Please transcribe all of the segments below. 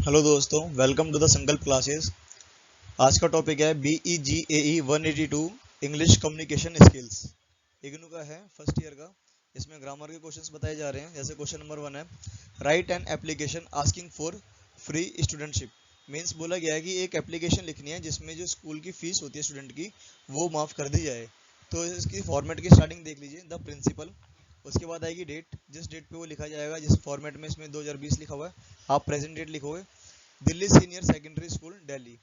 Hello दोस्तों, welcome to the संकल्प classes. आज का टॉपिक है BEGAE 182 English communication skills. IGNOU का है, फर्स्ट ईयर का। इसमें ग्रामर के क्वेश्चंस बताए जा रहे हैं। जैसे क्वेश्चन नंबर 1 है, right an application asking for free studentship. Means बोला गया है कि एक एप्लीकेशन लिखनी है जिसमें जो स्कूल की फीस होती है स्टूडेंट की, वो माफ़ कर दी जाए। तो इसकी फॉर्मेट की स्टार्टिंग देख लीजिए, द प्रिंसिपल। उसके बाद आएगी डेट, जिस डेट पे वो लिखा जाएगा, जिस फॉर्मेट में इसमें 2020 लिखा हुआ है, आप प्रेजेंट डेट लिखोगे। Delhi senior secondary school Delhi.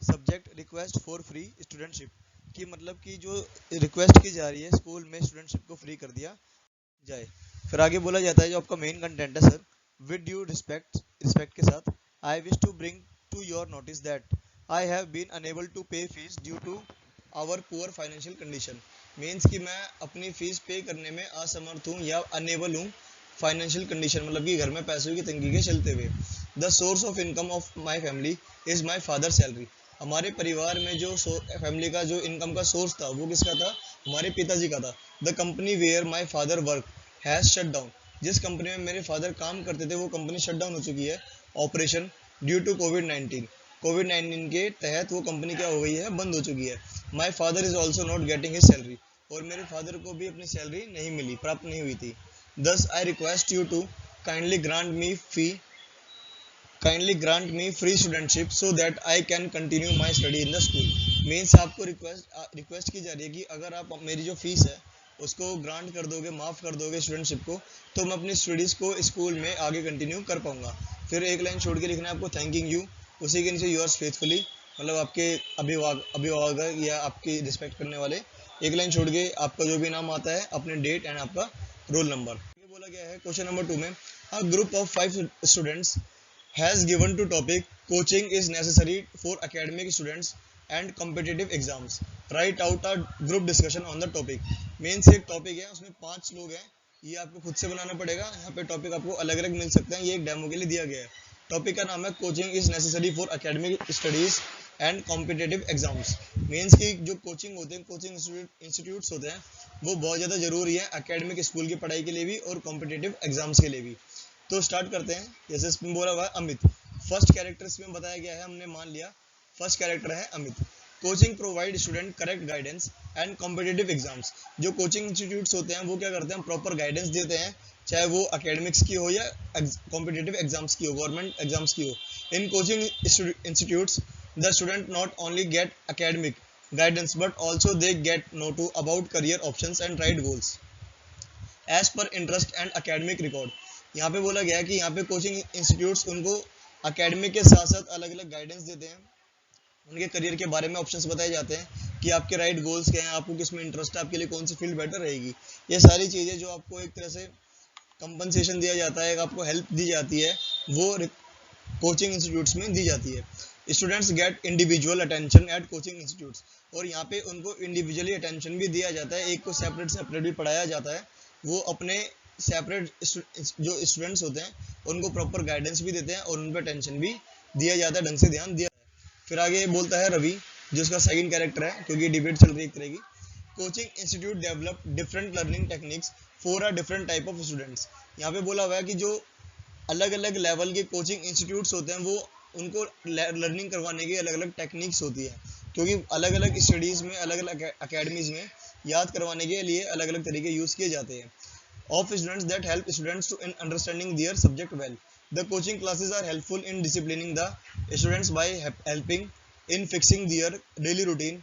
Subject request for free studentship, कि मतलब कि जो रिक्वेस्ट की जा रही है स्कूल में स्टूडेंटशिप को फ्री कर दिया जाए। फिर आगे बोला जाता है जो आपका मेन कंटेंट है, sir, with due respect, respect के साथ, I wish to bring to your notice that I have been unable to pay fees due to our poor financial condition. Means कि मैं अपनी फीस पे करने में असमर्थ हूँ या अनेबल हूँ। फाइनेंशियल कंडीशन मतलब कि घर में पैसों की तंगी के चलते हुए। The source of income of my family is my father salary. हमारे परिवार में जो फैमिली का जो इनकम का सोर्स था वो किसका था? हमारे पिताजी का था। The company where my father work has shut down. जिस कंपनी में मेरे फादर काम करते थे वो कंपनी शट डाउन हो चुकी है, ऑपरेशन, ड्यू टू कोविड-19। कोविड-19 के तहत वो कंपनी क्या हो गई है? बंद हो चुकी है। My father is also not getting his salary. और मेरे फादर को भी अपनी सैलरी नहीं मिली, प्राप्त नहीं हुई थी। Thus I request you to kindly grant me fee kindly grant me free studentship so that I can continue my study in the school. Means आपको रिक्वेस्ट की जा रही है कि अगर आप मेरी जो फीस है उसको ग्रांट कर दोगे, माफ़ कर दोगे स्टूडेंटशिप को, तो मैं अपनी स्टडीज़ को स्कूल में आगे कंटिन्यू कर पाऊंगा। फिर एक लाइन छोड़ के लिखना है आपको, थैंकिंग यू। उसी के नीचे यूअर्स फेथफुली, मतलब आपके अभिभावक या आपकी रिस्पेक्ट करने वाले। एक लाइन छोड़ के आपका जो भी नाम आता है, अपने डेट एंड आपका रोल नंबर। ये बोला गया है क्वेश्चन नंबर 2 में, a group of 5 students has given to topic coaching is necessary for academic students and competitive exams. Write out a group discussion on the topic. Means एक topic है, उसमें 5 लोग हैं। ये आपको खुद से बनाना पड़ेगा। यहाँ पे टॉपिक आपको अलग अलग मिल सकते हैं, ये एक डेमो के लिए दिया गया है। टॉपिक का नाम है coaching is necessary for academic studies and competitive exams. Means की जो कोचिंग होते हैं, कोचिंग इंस्टीट्यूट्स होते हैं, वो बहुत ज़्यादा ज़रूरी है एकेडमिक स्कूल की पढ़ाई के लिए भी और कॉम्पिटेटिव एग्जाम्स के लिए भी। तो स्टार्ट करते हैं। जैसे इसमें बोला हुआ है अमित, फर्स्ट कैरेक्टर इसमें बताया गया है, हमने मान लिया फर्स्ट कैरेक्टर है Amit. Coaching provide student correct guidance and competitive exams. जो कोचिंग इंस्टीट्यूट्स होते हैं वो क्या करते हैं? प्रॉपर गाइडेंस देते हैं, चाहे वो अकेडमिक्स की हो या कॉम्पिटेटिव एग्जाम्स की हो, गवर्नमेंट एग्जाम्स की हो। In coaching institutes the student not only get academic guidance but also they get know to about career options and right goals as per interest and academic record. यहाँ पे बोला गया है कि यहाँ पे कोचिंग इंस्टीट्यूट्स उनको अकेडमिक के साथ साथ अलग अलग गाइडेंस देते हैं, उनके करियर के बारे में ऑप्शंस बताए जाते हैं कि आपके राइट गोल्स क्या हैं, आपको किस में इंटरेस्ट है, आपके लिए कौन सी फील्ड बेटर रहेगी। ये सारी चीज़ें जो आपको एक तरह से कंपनसेशन दिया जाता है, आपको हेल्प दी जाती है, वो कोचिंग इंस्टीट्यूट्स में दी जाती है। Students gate individual attention eight coaching institutes. और यहाँ पे उनको इंडिविजुअली अटेंशन भी दिया जाता है, एक को सेपरेट सेपरेट भी पढ़ाया जाता है। वो अपने सेपरेट जो स्टूडेंट्स होते हैं उनको प्रॉपर गाइडेंस भी देते हैं और उन पर अटेंशन भी दिया जाता है, ढंग से ध्यान दिया जाता है। फिर आगे बोलता है रवि, जो उसका सेकंड कैरेक्टर है, क्योंकि डिबेट चल रही है एक तरह की। Coaching institute develop different learning techniques for a different type of students. यहाँ पे बोला हुआ है कि जो अलग अलग लेवल के कोचिंग इंस्टीट्यूट्स होते हैं वो उनको लर्निंग करवाने की अलग अलग टेक्निक्स होती है, क्योंकि अलग अलग स्टडीज़ में, अलग अलग अकेडमीज़ में याद करवाने के लिए अलग अलग तरीके यूज़ किए जाते हैं। Of students that help students to in understanding their subject well. The coaching classes are helpful in disciplining the students by helping in fixing their daily routine.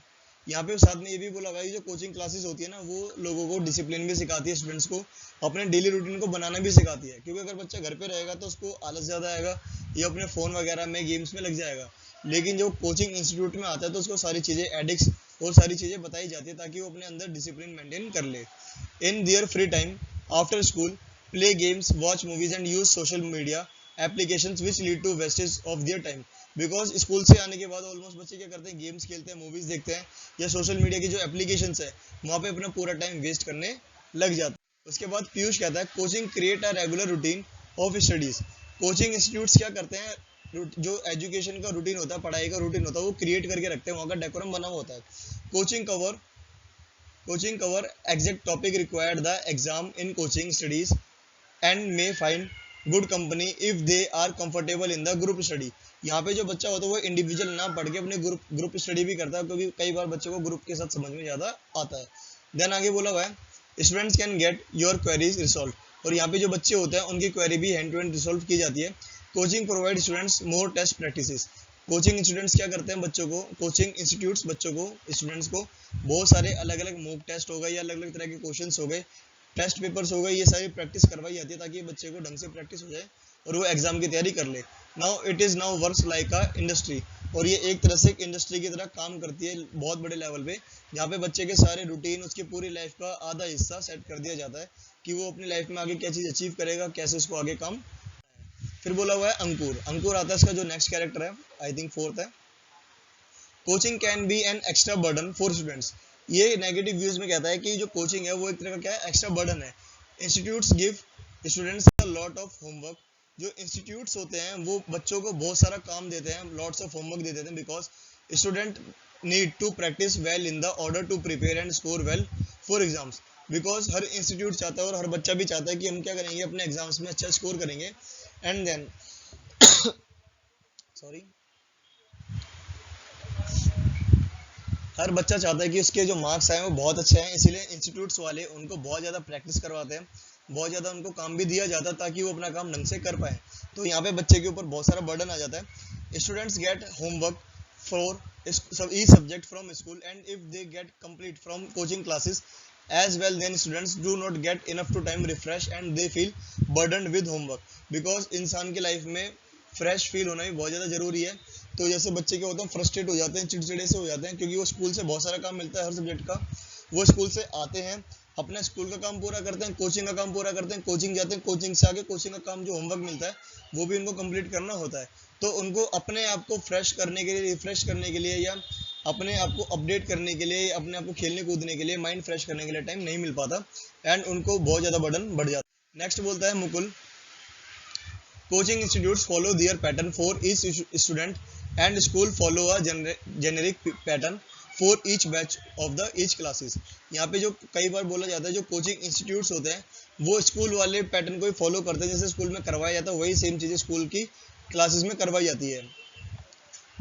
यहाँ पे साथ में ये भी बोला हुआ है जो कोचिंग क्लासेस होती है ना, वो लोगों को डिसिप्लिन भी सिखाती है, स्टूडेंट्स को अपने डेली रूटीन को बनाना भी सिखाती है। क्योंकि अगर बच्चा घर पे रहेगा तो उसको आलस ज़्यादा आएगा, ये अपने फ़ोन वगैरह में गेम्स में लग जाएगा। लेकिन जो कोचिंग इंस्टीट्यूट में आता है तो उसको सारी चीज़ें एडिक्स और सारी चीज़ें बताई जाती है ताकि वो अपने अंदर डिसिप्लिन मेंटेन कर ले। In their free time after school, play games, watch movies and use social media applications which lead to wastage of their time. Because school से आने के बाद ऑलमोस्ट बच्चे क्या करते हैं? गेम्स खेलते हैं, मूवीज देखते हैं, या सोशल मीडिया की जो एप्लीकेशंस है वहाँ पे अपना पूरा टाइम वेस्ट करने लग जाते हैं। उसके बाद पीयूष कहता है coaching create a regular routine of studies. Coaching institutes क्या करते हैं? जो एजुकेशन का रूटीन होता है, पढ़ाई का रूटीन होता है, वो क्रिएट करके रखते हैं, वहाँ का डेकोरम बना हुआ होता है। Coaching cover Coaching cover exact topic required the exam in coaching studies and may find good company if they are comfortable in the group study. यहाँ पे जो बच्चा होता है वो इंडिविजुअल ना पढ़ के अपने ग्रुप स्टडी भी करता है, क्योंकि कई बार बच्चे को ग्रुप के साथ समझ में ज़्यादा आता है। देन आगे बोला हुआ है students can get your queries resolve, और यहाँ पे जो बच्चे होते हैं उनकी क्वेरी भी हैंड टू हैंड रिसॉल्व की जाती है। कोचिंग प्रोवाइड स्टूडेंट्स मोर टेस्ट प्रैक्टिसेस। कोचिंग स्टूडेंट्स क्या करते हैं, बच्चों को कोचिंग इंस्टीट्यूट्स बच्चों को स्टूडेंट्स को बहुत सारे अलग अलग मॉक टेस्ट हो गए या अलग अलग तरह के क्वेश्चंस हो गए, टेस्ट पेपर्स हो गए, ये सारी प्रैक्टिस करवाई जाती है ताकि बच्चे को ढंग से प्रैक्टिस हो जाए और वो एग्जाम की तैयारी कर ले। Now it is now works like a industry, और ये एक तरह से इंडस्ट्री की तरह काम करती है बहुत बड़े लेवल पे, जहाँ पे बच्चे के सारे रूटीन उसकी पूरी लाइफ का आधा हिस्सा सेट कर दिया जाता है कि वो अपनी लाइफ में आगे क्या चीज़ अचीव करेगा, कैसे उसको आगे काम। फिर बोला हुआ है अंकुर। अंकुर आता है इसका जो नेक्स्ट कैरेक्टर है, आई थिंक फोर्थ है। Coaching can be an extra burden for students. ये नेगेटिव व्यूज में कहता है कि जो कोचिंग है वो एक तरह का क्या है, एक्स्ट्रा बर्डन है। Institutes give students a lot of homework. जो इंस्टीट्यूट्स होते हैं वो बच्चों को बहुत सारा काम देते हैं, लॉट्स ऑफ होमवर्क दे देते हैं, because student need to practice well in the order to prepare and score well for exams. Because हर इंस्टीट्यूट चाहता है और हर बच्चा भी चाहता है कि हम क्या करेंगे, अपने एग्जाम्स में अच्छा स्कोर करेंगे। एंड देन सॉरी हर बच्चा चाहता है कि उसके जो मार्क्स आए वो बहुत अच्छे हैं, इसीलिए इंस्टीट्यूट्स वाले उनको बहुत ज़्यादा प्रैक्टिस करवाते हैं, बहुत ज़्यादा उनको काम भी दिया जाता है ताकि वो अपना काम ढंग से कर पाए। तो यहाँ पे बच्चे के ऊपर बहुत सारा बर्डन आ जाता है। Students gate homework for each subject from school and if they get complete from coaching classes as well, then students do not get enough to time refresh and they feel burdened with homework, because इंसान की life में fresh feel होना भी बहुत ज़्यादा ज़रूरी है। तो जैसे बच्चे क्या होते हैं, फ्रस्ट्रेट हो जाते हैं, चिड़चिड़े से हो जाते हैं, क्योंकि वो स्कूल से बहुत सारा काम मिलता है हर सब्जेक्ट का। वो स्कूल से आते हैं, अपना स्कूल का काम पूरा करते हैं, कोचिंग का काम पूरा करते हैं, कोचिंग जाते हैं, कोचिंग से आगे कोचिंग का काम जो होमवर्क मिलता है वो भी उनको कंप्लीट करना होता है। तो उनको अपने आप को फ्रेश करने के लिए, रिफ्रेश करने के लिए, या अपने आप को अपडेट करने के लिए, अपने आप को खेलने कूदने के लिए, माइंड फ्रेश करने के लिए टाइम नहीं मिल पाता एंड उनको बहुत ज़्यादा बर्डन बढ़ जाता है। नेक्स्ट बोलता है Mukul, coaching institutes follow their pattern for each student and school follow a generic pattern for each batch of the each classes. यहाँ पे जो कई बार बोला जाता है जो कोचिंग इंस्टीट्यूट्स होते हैं वो स्कूल वाले पैटर्न को ही फॉलो करते हैं, जैसे स्कूल में करवाया जाता है वही सेम चीज़ें स्कूल की क्लासेस में करवाई जाती है।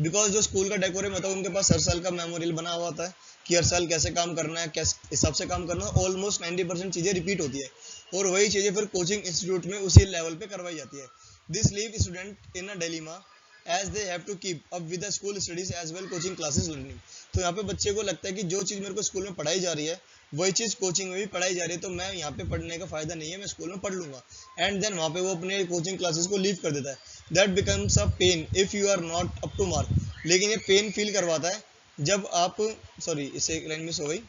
बिकॉज जो स्कूल का डेकोरम होता है उनके पास हर साल का मेमोरियल बना हुआ होता है कि हर साल कैसे काम करना है, कैसे हिसाब से काम करना है। ऑलमोस्ट 90% चीज़ें रिपीट होती है और वही चीज़ें फिर कोचिंग इंस्टीट्यूट में उसी लेवल पे करवाई जाती है। This leave student in a dilemma as they have to keep up with the school studies as well coaching classes learning. तो यहाँ पे बच्चे को लगता है कि जो चीज़ मेरे को स्कूल में पढ़ाई जा रही है वही चीज़ कोचिंग में भी पढ़ाई जा रही है, तो मैं यहाँ पे पढ़ने का फायदा नहीं है, मैं स्कूल में पढ़ लूंगा। एंड देन वहाँ पे वो अपने कोचिंग क्लासेस को लीव कर देता है। That becomes a pain if you are not up to mark. लेकिन ये पेन फील करवाता है जब आप, सॉरी इससे एक लाइन मिस हो गई,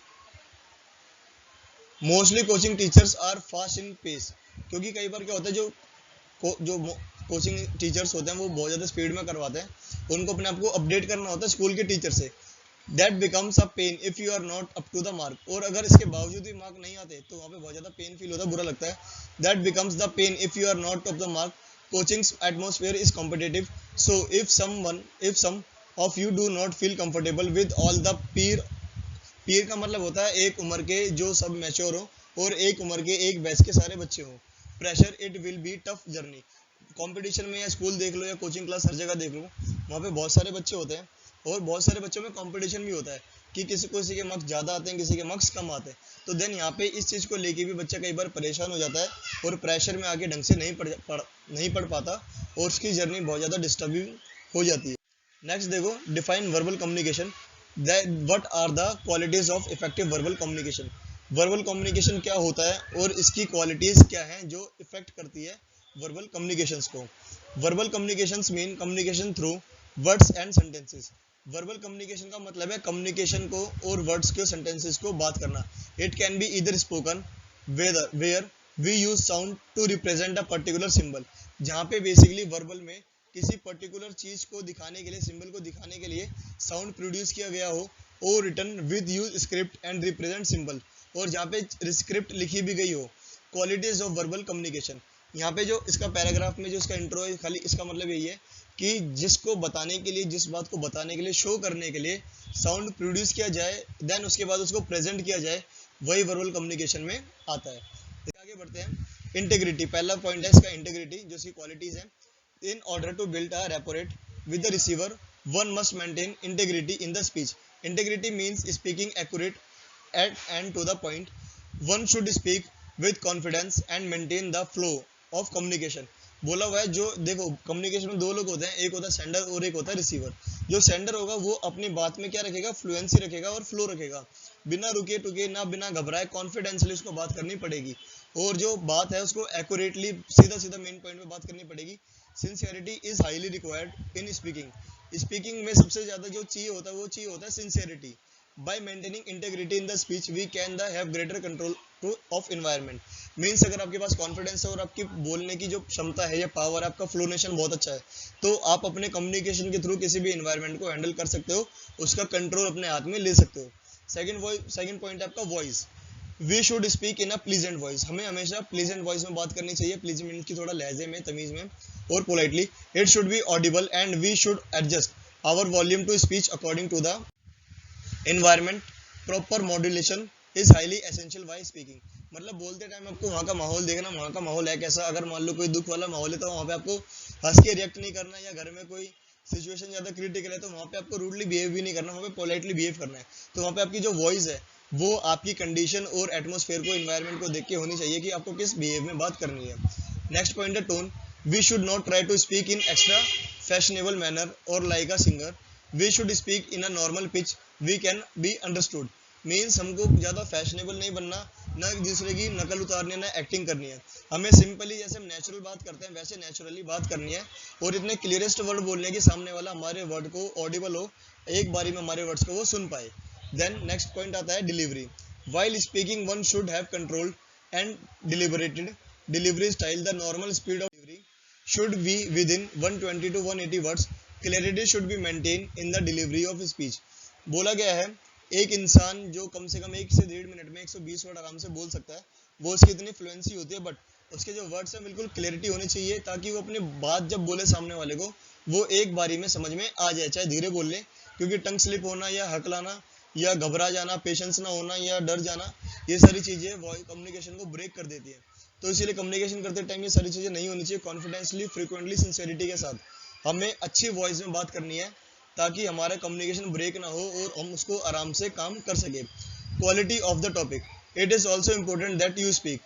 mostly coaching teachers are fast in pace. क्योंकि कई बार क्या होता है जो कोचिंग टीचर्स होते हैं वो बहुत ज़्यादा स्पीड में करवाते हैं, उनको अपने आप को अपडेट करना होता है स्कूल के टीचर से। That becomes a pain if you are not up to the mark. और अगर इसके बावजूद भी मार्क नहीं आते तो वहाँ पे बहुत ज़्यादा पेन फील होता है, बुरा लगता है। That becomes the pain if you are not up the mark. Coaching's atmosphere is competitive, so if some of you do not feel comfortable with all the peer का मतलब होता है एक उम्र के जो सब मैच्योर हो और एक उम्र के एक बैच के सारे बच्चे हों। Pressure it will be tough journey. Competition में या स्कूल देख लो या कोचिंग क्लास हर जगह देख लो, वहाँ पे बहुत सारे बच्चे होते हैं और बहुत सारे बच्चों में कंपटीशन भी होता है कि किसी के मार्क्स ज़्यादा आते हैं, किसी के मार्क्स कम आते हैं। तो देन यहाँ पे इस चीज़ को लेके भी बच्चा कई बार परेशान हो जाता है और प्रेशर में आगे ढंग से नहीं पढ़ पाता और उसकी जर्नी बहुत ज़्यादा डिस्टर्बिंग हो जाती है। नेक्स्ट देखो, define verbal communication. What are the qualities of effective verbal communication. Verbal communication क्या होता है और इसकी क्वालिटीज क्या हैं जो इफेक्ट करती है वर्बल कम्युनिकेशंस को। Verbal communications mean communication through words and sentences. Verbal communication का मतलब है कम्युनिकेशन को और वर्ड्स के सेंटेंसेस को बात करना। It can be either spoken where we use sound to represent a particular symbol. जहाँ पे बेसिकली वर्बल में किसी पर्टिकुलर चीज को दिखाने के लिए, सिंबल को दिखाने के लिए साउंड प्रोड्यूस किया गया हो, और return with use script and represent symbol, और जहाँ पे स्क्रिप्ट लिखी भी गई हो। Qualities of verbal communication. यहाँ पे जो इसका पैराग्राफ में जो इसका इंट्रो है, खाली इसका मतलब यही है कि जिसको बताने के लिए, जिस बात को बताने के लिए, शो करने के लिए साउंड प्रोड्यूस किया जाए, देन उसके बाद उसको प्रेजेंट किया जाए, वही वर्बल कम्युनिकेशन में आता है। आगे बढ़ते हैं। इंटेग्रिटी, पहला पॉइंट है इसका इंटेग्रिटी, जो इसकी क्वालिटीज है। In order to build a rapport with the receiver, one must maintain integrity in the speech. Integrity means speaking accurate at and to the point. One should speak with confidence and maintain the flow of communication. बोला हुआ है, जो देखो communication में दो लोग होते हैं, एक होता है सेंडर और एक होता है रिसीवर। जो सेंडर होगा वो अपनी बात में क्या रखेगा, फ्लुएंसी रखेगा और फ्लो रखेगा, बिना रुके टुके ना बिना घबराए कॉन्फिडेंसली उसको बात करनी पड़ेगी। और जो बात है उसको एक्यूरेटली सीधा सीधा मेन पॉइंट पे बात करनी पड़ेगी। Sincerity is highly required in speaking. Speaking में सबसे ज्यादा जो चाहिए होता है वो चाहिए होता है sincerity. By maintaining integrity in the speech, we can have greater control of environment. Means अगर आपके पास कॉन्फिडेंस है और आपकी बोलने की जो क्षमता है या पावर है, आपका फ्लोनेशन बहुत अच्छा है, तो आप अपने कम्युनिकेशन के थ्रू किसी भी एनवायरनमेंट को हैंडल कर सकते हो, उसका कंट्रोल अपने हाथ में ले सकते हो। सेकंड पॉइंट है आपका voice. We should speak in a pleasant voice. हमें हमेशा प्लीजेंट वॉइस में बात करनी चाहिए, प्लीजेंट मीन्स की थोड़ा लहजे में, तमीज में और politely. It should be audible and we should adjust our volume to speech according to the environment. Proper modulation is highly essential while speaking. मतलब बोलते टाइम आपको वहाँ का माहौल देखना, वहाँ का माहौल है कैसा। अगर मान लो कोई दुख वाला माहौल है तो वहाँ पे आपको हंस के रिएक्ट नहीं करना, या घर में कोई सिचुएशन ज़्यादा क्रिटिकल है तो वहाँ पे आपको रूडली बिहेव भी नहीं करना, वहाँ पे पोलाइटली बिहेव करना है। तो वहाँ पे आपकी जो वॉइस है वो आपकी कंडीशन और एटमोसफेयर को, इन्वायरमेंट को देख के होनी चाहिए कि आपको किस बिहेव में बात करनी है। नेक्स्ट पॉइंट है tone. We should not try to speak in extra fashionable manner और like a singer. We should speak in a normal pitch we can be understood. Means हमको ज़्यादा फैशनेबल नहीं बनना, ना एक दूसरे की नकल उतारनी है, ना एक्टिंग करनी है। हमें सिंपली जैसे हम नेचुरल बात करते हैं वैसे नेचुरली बात करनी है, और इतने क्लियरेस्ट वर्ड बोलने हैं कि सामने वाला हमारे वर्ड को ऑडिबल हो, एक बारी में हमारे वर्ड्स को वो सुन पाए। देन नेक्स्ट पॉइंट आता है delivery. While speaking one should have controlled and deliberated delivery style. The normal speed of delivery should be within 120 to 180 words. Clarity should be maintained in the delivery of speech. बोला गया है एक इंसान जो कम से कम 1 से 1.5 मिनट में 120 word आराम से बोल सकता है, वो उसकी इतनी फ्लुएंसी होती है, बट उसके जो वर्ड्स हैं बिल्कुल क्लैरिटी होनी चाहिए, ताकि वो अपनी बात जब बोले सामने वाले को वो एक बारी में समझ में आ जाए, चाहे धीरे बोल ले। क्योंकि टंग स्लिप होना या हकलाना या घबरा जाना, पेशेंस ना होना या डर जाना, ये सारी चीज़ें कम्युनिकेशन को ब्रेक कर देती है। तो इसीलिए कम्युनिकेशन करते टाइम ये सारी चीज़ें नहीं होनी चाहिए। कॉन्फिडेंसली, फ्रीक्वेंटली, सिंसियरिटी के साथ हमें अच्छी वॉइस में बात करनी है, ताकि हमारा कम्युनिकेशन ब्रेक ना हो और हम उसको आराम से काम कर सके। Quality of the topic. It is also important that you speak.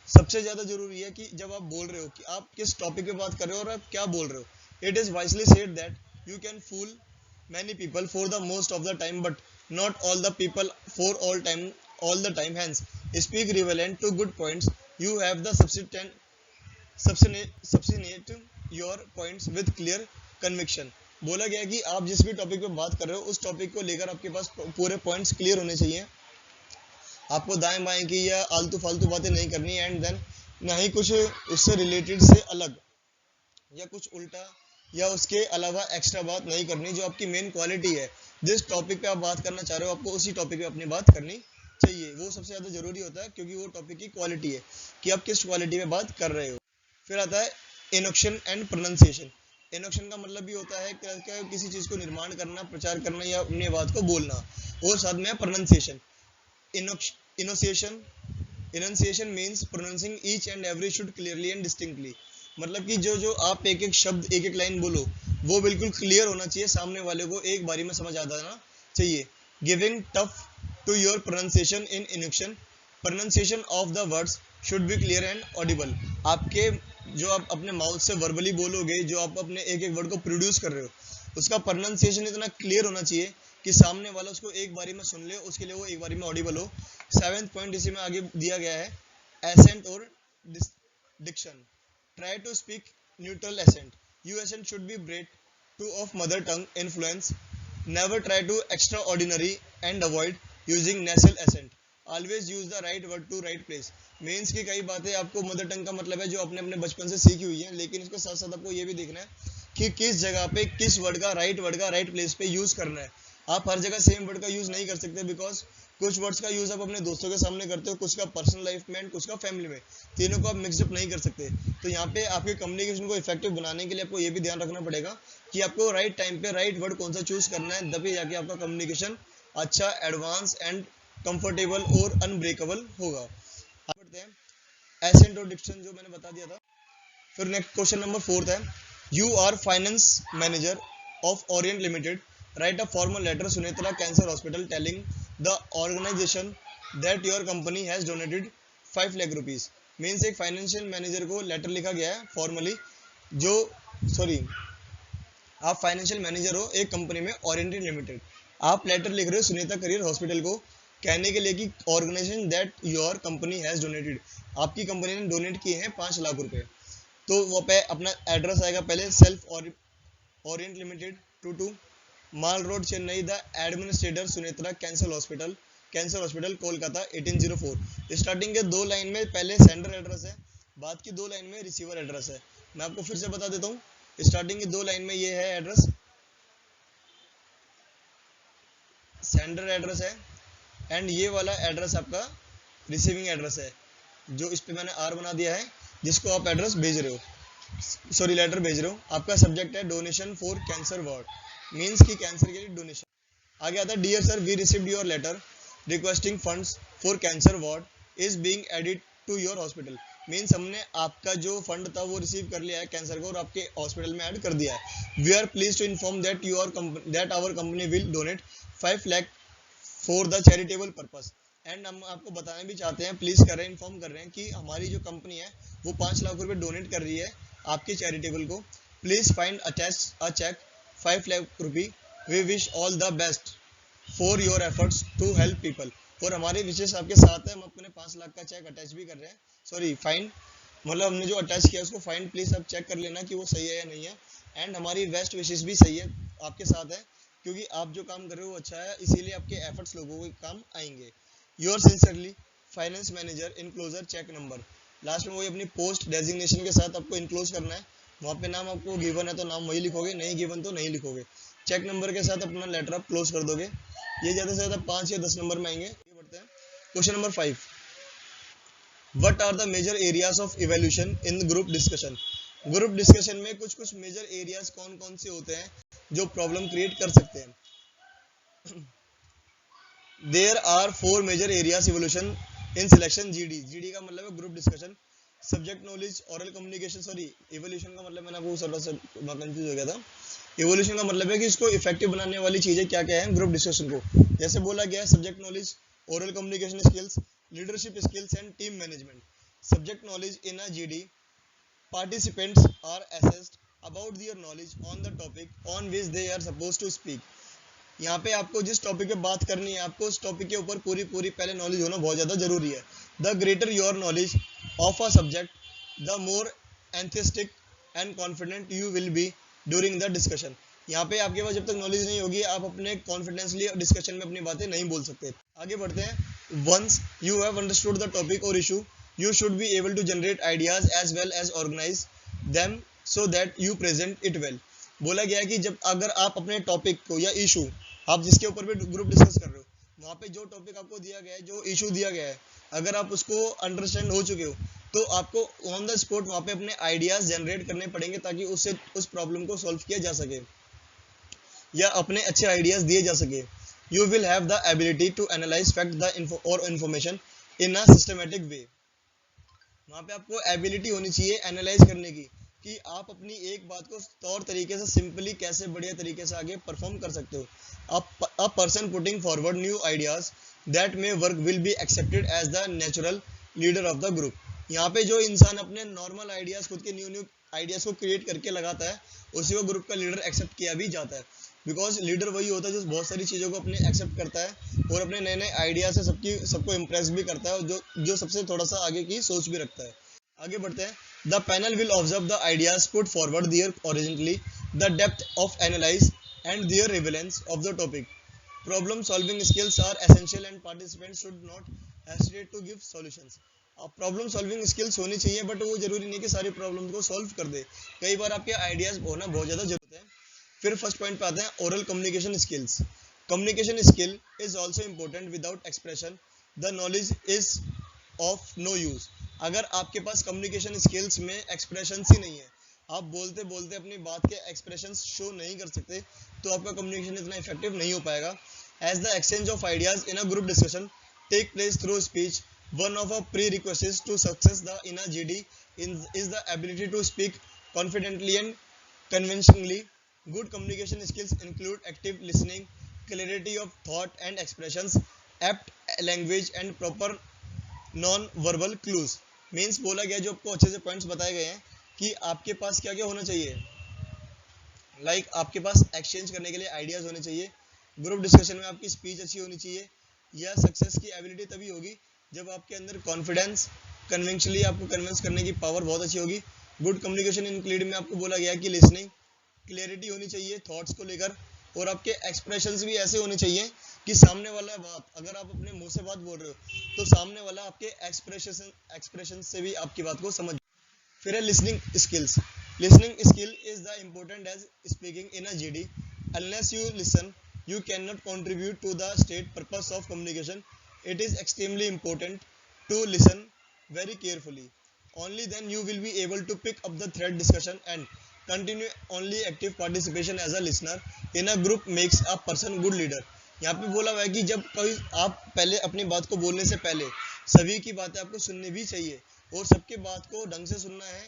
सबसे ज़्यादा जरूरी है कि जब आप बोल रहे हो कि आप किस टॉपिक पे बात कर रहे हो और आप क्या बोल रहे हो। It is wisely said that you can fool many people for the most of the time, but not all the people for all the time. Hence, speak relevant to good points. You have the substantiate your points with clear conviction. बोला गया कि आप जिस भी topic पे बात कर रहे हो उस टॉपिक को लेकर आपके पास पूरे पॉइंट्स क्लियर होने चाहिए। आपको दाएं बाएं की या आलतू फालतू बातें नहीं करनी, एंड देन ना ही कुछ उससे रिलेटेड से अलग या कुछ उल्टा या उसके अलावा एक्स्ट्रा बात नहीं करनी। जो आपकी मेन क्वालिटी है, जिस टॉपिक पे आप बात करना चाह रहे हो, आपको उसी टॉपिक पे अपनी बात करनी चाहिए। वो सबसे ज़्यादा जरूरी होता है, क्योंकि वो टॉपिक की क्वालिटी है कि आप किस क्वालिटी में बात कर रहे हो। फिर आता है इनोक्शन एंड प्रोनाउंसिएशन। इनोक्शन का मतलब भी होता है किसी चीज़ को निर्माण करना, प्रचार करना या अपनी बात को बोलना, और साथ में pronunciation. Intonation means pronouncing each and every should clearly and distinctly. मतलब कि जो आप एक एक शब्द, एक एक लाइन बोलो, वो बिल्कुल क्लियर होना चाहिए, सामने वाले को एक बारी में समझ आ जाना चाहिए। Giving tough to your pronunciation in intonation. Pronunciation of the words should be clear and audible. आपके जो आप अपने माउथ से वर्बली बोलोगे, जो आप अपने एक एक वर्ड को प्रोड्यूस कर रहे हो, उसका प्रोनाउंसिएशन इतना क्लियर होना चाहिए कि सामने वाला उसको एक बारी में सुन ले, उसके लिए वो एक बारी में ऑडिबल हो। 7th पॉइंट इसी में आगे दिया गया है, एसेंट और Dickson. Try to speak neutral accent. Your accent should be bred to of mother tongue influence. Never try to extraordinary and avoid using nasal accent. Always use the right word to right place. Means कि कई बातें आपको mother tongue का मतलब है जो आपने अपने बचपन से सीखी हुई है, लेकिन इसके साथ साथ आपको ये भी देखना है कि किस जगह पे किस वर्ड का राइट प्लेस पे यूज करना है। आप हर जगह सेम वर्ड का यूज नहीं कर सकते, बिकॉज कुछ वर्ड्स का यूज आप अपने दोस्तों के सामने करते हो, कुछ का पर्सनल लाइफ में, कुछ का फैमिली में, तीनों को आप मिक्सअप नहीं कर सकते। तो यहाँ पे आपके कम्युनिकेशन को इफेक्टिव बनाने के लिए आपको ये भी ध्यान रखना पड़ेगा कि आपको राइट टाइम पे राइट वर्ड कौन सा चूज करना है, तभी जाके आपका कम्युनिकेशन अच्छा, एडवांस एंड कंफर्टेबल और अनब्रेकेबल होगा। आगे बढ़ते हैं। एसेंट और डिक्शन जो मैंने बता दिया था। फिर नेक्स्ट क्वेश्चन नंबर 4 है, you are finance manager of Orient Limited, write a formal letter Sunetra cancer hospital telling the organization that your company has donated 5 lakh rupees. मीन्स एक फाइनेंशियल मैनेजर को लेटर लिखा गया है फॉर्मली, आप फाइनेंशियल मैनेजर हो एक कंपनी में ओरिएंटेड लिमिटेड, आप लेटर लिख रहे हो सुनीता करियर हॉस्पिटल को कहने के लिए कि organization that your company has donated, आपकी कंपनी ने डोनेट किए हैं 5 लाख रुपए। तो वो पे अपना एड्रेस आएगा, पहले self Orient limited 22 mall road Chennai, the administrator Sunetra cancer hospital Kolkata 1804। Starting के 2 लाइन में पहले सेंडर एड्रेस है, बाद की 2 लाइन में रिसीवर एड्रेस है। मैं आपको फिर से बता देता हूँ, स्टार्टिंग की 2 लाइन में ये है एड्रेस, सेंडर एड्रेस है, एंड ये वाला एड्रेस आपका रिसीविंग एड्रेस है, जो इस पे मैंने आर बना दिया है, जिसको आप एड्रेस भेज रहे हो, लेटर भेज रहे हो। आपका सब्जेक्ट है donation for cancer ward, means कि कैंसर के लिए डोनेशन। आगे आता है, dear sir we received your letter requesting funds for cancer ward is being added to your hospital. Means हमने आपका जो फंड था वो रिसीव कर लिया है कैंसर को और आपके हॉस्पिटल में ऐड कर दिया है। We are please to inform that our company will donate 5 lakh for the charitable purpose. And हम आपको बताना भी चाहते हैं, प्लीज कर रहे हैं, इन्फॉर्म कर रहे हैं कि हमारी जो कंपनी है वो 5 लाख रुपए डोनेट कर रही है आपके चैरिटेबल को। Please find attach a cheque 5 lakh rupee. We wish all the best for your efforts to help people. और हमारे विशेष आपके साथ है, हम अपने 5 लाख का चेक अटैच भी कर रहे हैं, फाइंड मतलब हमने जो अटैच किया उसको फाइंड प्लीज आप चेक कर लेना कि वो सही है या नहीं है। एंड हमारी बेस्ट विशेष भी सही है, आपके साथ है, क्योंकि आप जो काम कर रहे हो वो अच्छा है, इसीलिए आपके एफर्ट्स लोगों के काम आएंगे। Your sincerely finance manager enclosure cheque number. Last में वही अपनी पोस्ट डेजिग्नेशन के साथ आपको इनक्लोज करना है, वहाँ पे नाम आपको गिवन है तो नाम वही लिखोगे, नहीं गिवन तो नहीं लिखोगे। चेक नंबर के साथ अपना लेटर आप क्लोज कर दोगे। ये ज़्यादा से ज़्यादा 5 या 10 नंबर में आएंगे। ये बढ़ते हैं question number 5, what are the major areas of evaluation in group discussion. Group discussion में कुछ मेजर एरियाज कौन कौन से होते हैं जो प्रॉब्लम क्रिएट कर सकते हैं। There are 4 major areas evolution in selection GD का मतलब है group discussion, subject knowledge, oral communication, evolution का मतलब मैंने आपको थोड़ा सा कंफ्यूज हो गया था। इवोल्यूशन का मतलब है कि इसको इफेक्टिव बनाने वाली चीजें क्या क्या है ग्रुप डिस्कशन को। जैसे बोला गया है subject knowledge, oral communication skills, leadership skills and team management. Subject knowledge in a GD, participants are assessed about their knowledge on the topic on which they are supposed to speak। यहाँ पे आपको जिस topic पे बात करनी है, आपको उस टॉपिक के ऊपर पूरी पहले नॉलेज होना बहुत ज़्यादा जरूरी है। The greater your knowledge of a subject, the more enthusiastic and confident you will be during the discussion. यहाँ पे आपके पास जब तक नॉलेज नहीं होगी, आप अपने कॉन्फिडेंसली डिस्कशन में अपनी बातें नहीं बोल सकते। आगे बढ़ते हैं, once you have understood the topic और issue, you should be able to generate ideas as well as organize them so that you present it well। बोला गया है कि जब अगर आप अपने टॉपिक को या इशू, आप जिसके ऊपर भी ग्रुप डिस्कस कर रहे हो, वहाँ पे जो टॉपिक आपको दिया गया है, जो इशू दिया गया है, अगर आप उसको अंडरस्टैंड हो चुके हो तो आपको ऑन द स्पॉट वहाँ पे अपने आइडियाज जनरेट करने पड़ेंगे ताकि उससे उस प्रॉब्लम को सॉल्व किया जा सके या अपने अच्छे आइडियाज दिए जा सके। You will have the ability to analyse fact the और information in a systematic way. वहाँ पे आपको एबिलिटी होनी चाहिए एनालाइज करने की कि आप अपनी एक बात को तौर तरीके से सिंपली कैसे बढ़िया तरीके से आगे परफॉर्म कर सकते हो। A person putting forward new ideas that may work will be accepted as the natural leader of the group. यहाँ पे जो इंसान अपने नॉर्मल आइडियाज, खुद के न्यू आइडियाज को क्रिएट करके लगाता है, उसी को ग्रुप का लीडर एक्सेप्ट किया भी जाता है। बिकॉज लीडर वही होता है जो बहुत सारी चीज़ों को अपने एक्सेप्ट करता है और अपने नए नए आइडिया से सबको इम्प्रेस भी करता है और जो सबसे थोड़ा सा आगे की सोच भी रखता है। आगे बढ़ते हैं, the panel will observe the ideas put forward their originally, the depth of analyse and their relevance of the topic. Problem solving skills are essential and participants should not hesitate to give solutions. अब problem solving skills होनी चाहिए, but वो जरूरी नहीं कि सारी problems को solve कर दे, कई बार आपके आइडियाज होना बहुत ज़्यादा जरूरत है। फिर फर्स्ट पॉइंट पे आते हैं, oral communication skills. Communication skill is also important, without expression the knowledge is of no use. अगर आपके पास कम्युनिकेशन स्किल्स में एक्सप्रेशन ही नहीं है, आप बोलते बोलते अपनी बात के एक्सप्रेशन शो नहीं कर सकते, तो आपका कम्युनिकेशन इतना इफेक्टिव नहीं हो पाएगा। As the exchange of ideas in a group discussion take place through speech, One of our prerequisites to success in a GD is the ability to speak confidently and convincingly. Good communication skills include active listening, clarity of thought and expressions, apt language and proper non verbal clues. Means बोला गया, जो आपको अच्छे से points बताए गए हैं कि आपके पास क्या क्या होना चाहिए। आपके पास एक्सचेंज करने के लिए आइडियाज होने चाहिए, ग्रुप डिस्कशन में आपकी स्पीच अच्छी होनी चाहिए। या सक्सेस की एबिलिटी तभी होगी जब आपके अंदर कॉन्फिडेंस, कन्विंशनली आपको कन्विंस करने की पावर बहुत अच्छी होगी। गुड कम्युनिकेशन इंक्लूड में आपको बोला गया कि लिसनिंग, क्लियरिटी होनी चाहिए थॉट्स को लेकर, और आपके एक्सप्रेशंस भी ऐसे होने चाहिए कि सामने वाला बात, अगर आप अपने मुंह से बात बोल रहे हो तो सामने वाला आपके एक्सप्रेशन से भी आपकी बात को समझ। फिर है listening skills. Listening skill is the important as speaking in a GD. Unless you listen you cannot contribute to the state purpose of communication. It is extremely important to listen very carefully. Only then you will be able to pick up the thread discussion and continue. Only active participation as a listener in a group makes a person good leader. यहाँ पे बोला हुआ है कि जब कोई आप पहले अपनी बात को बोलने से पहले सभी की बातें आपको सुननी भी चाहिए और सबके बात को ढंग से सुनना है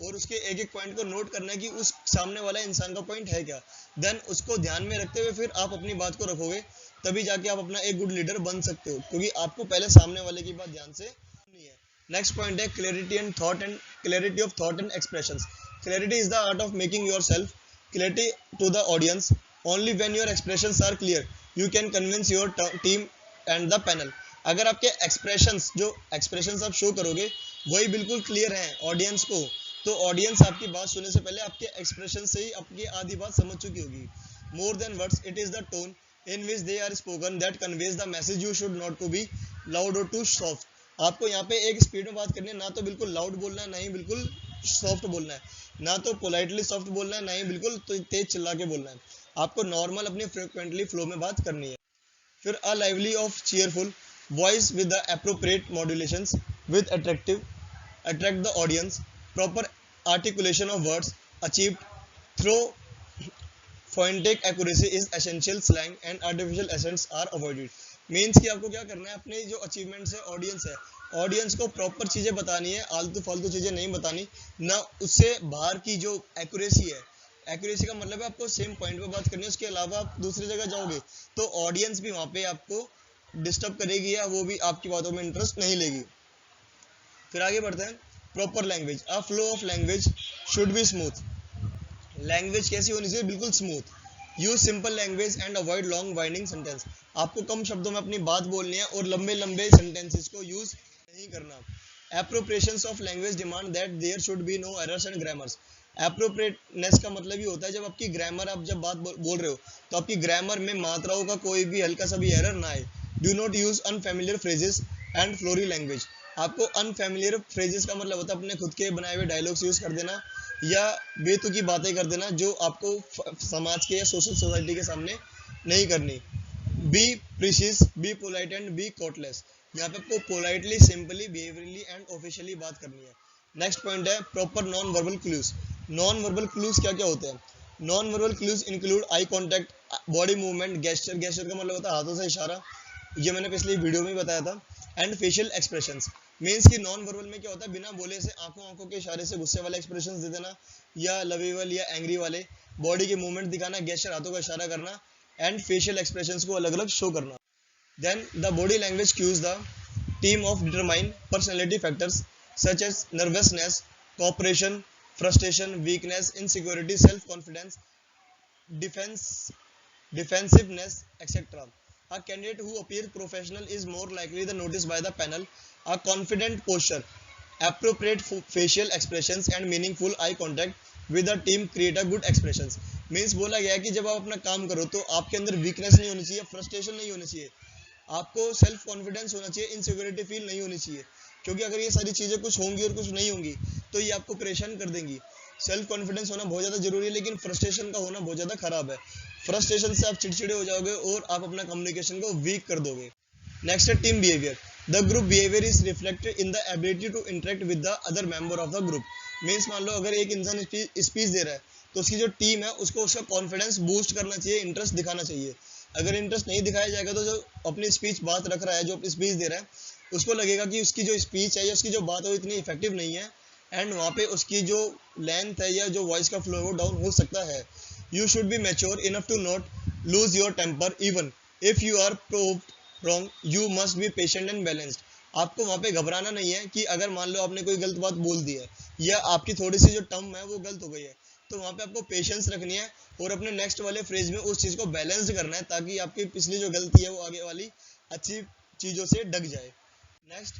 और उसके एक एक पॉइंट को नोट करना है कि उस सामने वाला इंसान का पॉइंट है क्या। देन उसको ध्यान में रखते हुए फिर आप अपनी बात को रखोगे, तभी जाके आप अपना एक गुड लीडर बन सकते हो, क्योंकि आपको पहले सामने वाले की बात ध्यान से सुननी है। नेक्स्ट पॉइंट है clarity of thought and expressions. Clarity is the art of making yourself clarity to the audience. Only when your expressions are clear you can convince your team and the panel. अगर आपके expressions आप show करोगे वही बिल्कुल clear हैं audience को, तो audience आपकी बात सुनने से पहले आपके एक्सप्रेशन से ही आपकी आधी बात समझ चुकी होगी। More than words, it is the tone in which they are spoken that conveys the message. You should not too be loud और टू सॉफ्ट। आपको यहाँ पे एक स्पीड में बात करनी है, ना तो बिल्कुल लाउड बोलना है, ना ही बिल्कुल सॉफ्ट बोलना है, ना तो पोलाइटली सॉफ्ट बोलना है, ना ही बिल्कुल तेज चिल्ला के बोलना है। आपको नॉर्मल अपनी फ्रिक्वेंटली फ्लो में बात करनी है। फिर a lively of cheerful voice with the appropriate मॉड्यूलेशंस with attract the audience. Proper articulation of words achieved through phonetic accuracy is essential. Slang and artificial accents are avoided. Means कि आपको क्या करना है, अपने जो अचीवमेंट्स है, ऑडियंस को proper चीज़ें बतानी है, आलतू फालतू चीज़ें नहीं बतानी, ना उससे बाहर की जो एक्यूरेसी है। एक्यूरेसी का मतलब है आपको सेम पॉइंट पे बात करनी है, उसके अलावा आप दूसरी जगह जाओगे तो ऑडियंस भी वहाँ पे आपको डिस्टर्ब करेगी या वो भी आपकी बातों में इंटरेस्ट नहीं लेगी। फिर आगे बढ़ते हैं। Proper language, a flow of language should be smooth. Language कैसी होनी चाहिए? बिल्कुल smooth. Use simple language and avoid long winding sentence. आपको कम शब्दों में अपनी बात बोलनी है और लंबे लंबे सेंटेंसेस को यूज नहीं करना। Appropriations of language demand that there should be no errors and grammars. Appropriateness का मतलब ये होता है जब आपकी ग्रामर, आप जब बात बोल रहे हो तो आपकी ग्रामर में मात्राओं का कोई भी हल्का सा भी एरर ना आए। Do not use unfamiliar phrases and flowery language. आपको अनफेमिलियर फ्रेजेस का मतलब होता है अपने खुद के बनाए हुए डायलॉग्स यूज कर देना या बेतुकी बातें कर देना जो आपको समाज के या सोशल सोसाइटी के सामने नहीं करनी। Be precise, be polite and be courteous. यहाँ पे आपको politely, simply, behaviourally and officially बात करनी है। नेक्स्ट पॉइंट है proper non verbal clues. Non verbal clues क्या क्या होते हैं? Non verbal clues include eye contact, body movement, gesture, gesture का मतलब होता है हाथों से इशारा, ये मैंने पिछली वीडियो में बताया था, एंड फेशियल एक्सप्रेशंस। मीन्स कि नॉन वर्बल में क्या होता है, बिना बोले से आंखों के इशारे से गुस्से वाले एक्सप्रेशंस दे देना या लवेबल या एंग्री वाले, बॉडी के मूवमेंट दिखाना, गेस्चर हाथों का इशारा करना, एंड फेशियल एक्सप्रेशंस को अलग अलग शो करना। Then the body language cues the team of determine personality factors such as nervousness, cooperation, frustration, weakness, insecurity, self confidence, defensiveness, etc. A candidate who appears professional is more likely to noticed by the panel. A confident posture, appropriate facial expressions and meaningful eye contact with the team create a good expressions. Means बोला गया है कि जब आप अपना काम करो तो आपके अंदर वीकनेस नहीं होनी चाहिए, फ्रस्ट्रेशन नहीं होनी चाहिए, आपको सेल्फ कॉन्फिडेंस होना चाहिए, इनसिक्योरिटी फील नहीं होनी चाहिए, क्योंकि अगर ये सारी चीज़ें कुछ होंगी और कुछ नहीं होंगी तो ये आपको परेशान कर देंगी। सेल्फ कॉन्फिडेंस होना बहुत ज़्यादा जरूरी है, लेकिन फ्रस्ट्रेशन का होना बहुत ज़्यादा खराब है। फ्रस्ट्रेशन से आप चिड़चिड़े हो जाओगे और आप अपना कम्युनिकेशन को वीक कर दोगे। नेक्स्ट है team behaviour. The group behaviour is reflected in the ability to interact with the other member of the group. Means मान लो अगर एक इंसान स्पीच दे रहा है तो उसकी जो टीम है उसको उसका कॉन्फिडेंस बूस्ट करना चाहिए, इंटरेस्ट दिखाना चाहिए। अगर इंटरेस्ट नहीं दिखाया जाएगा तो जो अपनी स्पीच बात रख रहा है, जो अपनी स्पीच दे रहा है, उसको लगेगा कि उसकी जो स्पीच है या उसकी जो बात है वो इतनी इफेक्टिव नहीं है, एंड वहाँ पे उसकी जो लेंथ है या जो वॉइस का फ्लो है वो डाउन हो सकता है। You should be mature enough to not lose your temper even if you are proved wrong, you must be patient and balanced. आपको वहाँ पे घबराना नहीं है कि अगर मान लो आपने कोई गलत बात बोल दी है या आपकी थोड़ी सी जो टर्म है वो गलत हो गई है, तो वहाँ पे आपको पेशेंस रखनी है और अपने नेक्स्ट वाले फ्रेज में उस चीज़ को बैलेंस करना है, ताकि आपकी पिछली जो गलती है वो आगे वाली अच्छी चीज़ों से ढक जाए। नेक्स्ट,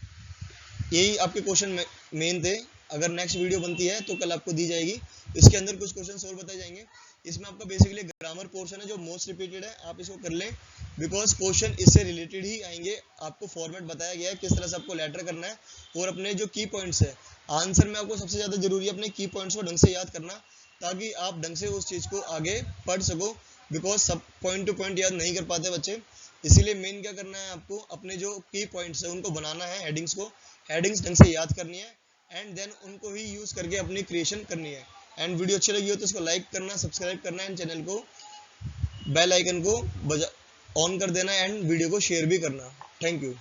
यही आपके क्वेश्चन मेन थे। अगर नेक्स्ट वीडियो बनती है तो कल आपको दी जाएगी, इसके अंदर कुछ क्वेश्चन और बताए जाएंगे। इसमें आपका बेसिकली ग्रामर पोर्शन है जो मोस्ट रिपीटेड है, आप इसको कर लें बिकॉज क्वेश्चन इससे रिलेटेड ही आएंगे। आपको फॉर्मेट बताया गया है किस तरह से आपको लेटर करना है, और अपने जो की पॉइंट्स है आंसर में आपको सबसे ज़्यादा जरूरी है अपने की पॉइंट्स को ढंग से याद करना, ताकि आप ढंग से उस चीज़ को आगे पढ़ सको। बिकॉज सब पॉइंट टू पॉइंट याद नहीं कर पाते बच्चे, इसीलिए मेन क्या करना है, आपको अपने जो की पॉइंट्स है उनको बनाना है, हेडिंग्स को हेडिंग्स ढंग से याद करनी है, एंड देन उनको ही यूज करके अपनी क्रिएशन करनी है। एंड वीडियो अच्छी लगी हो तो इसको लाइक करना, सब्सक्राइब करना, एंड चैनल को बेल आइकन को ऑन कर देना, एंड वीडियो को शेयर भी करना। Thank you.